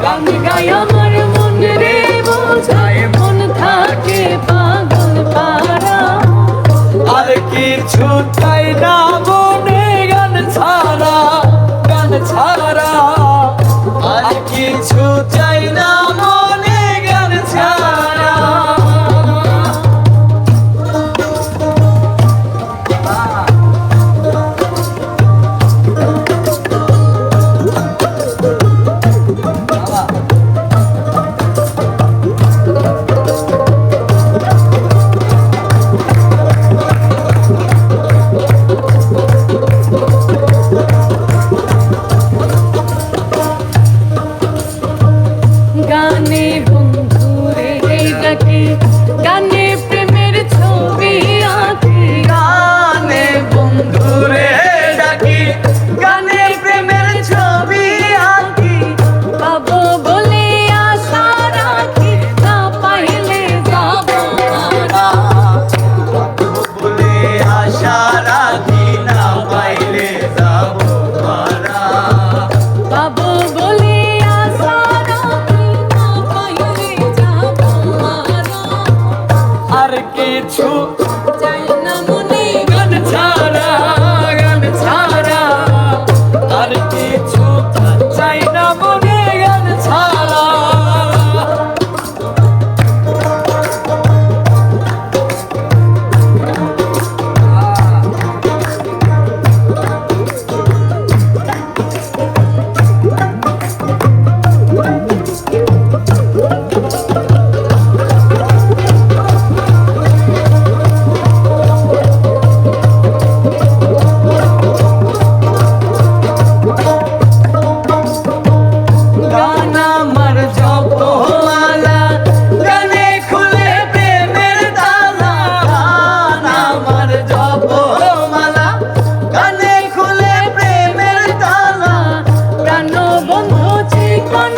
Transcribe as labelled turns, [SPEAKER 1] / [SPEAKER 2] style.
[SPEAKER 1] গান গাই আমার মন রে বোঝায়, মন থাকে পাগল পারা।
[SPEAKER 2] আর কিছু চাই না মনে গান ছাড়া, গান ছাড়া। আর কিছু চাই না মনে গান ছাড়া।
[SPEAKER 1] গানে বন্ধুরে ডাকি, গানে প্রেমের ছবি আঁকি।
[SPEAKER 2] গানে বন্ধুরে ডাকি, গানে প্রেমের ছবি আঁকি।
[SPEAKER 1] পাবো বলে আশা রাখি, না পাইলে যাব মারা।
[SPEAKER 2] বলে আশা রাখি, না পাইলে যাব মারা।
[SPEAKER 1] পাবো বলে আশা রাখি, না পাইলে যাব মারা।
[SPEAKER 2] আর কিছু
[SPEAKER 1] চাই না মনে
[SPEAKER 2] গান ছাড়া, গান ছাড়া। আর কিছু চাই না মনে গান ছাড়া। গান আমার জপমালা, গানে খুলে প্রেমের তালা। গান আমার জপমালা, গানে খুলে প্রেমের তালা।
[SPEAKER 1] প্রাণ বন্ধু চিকন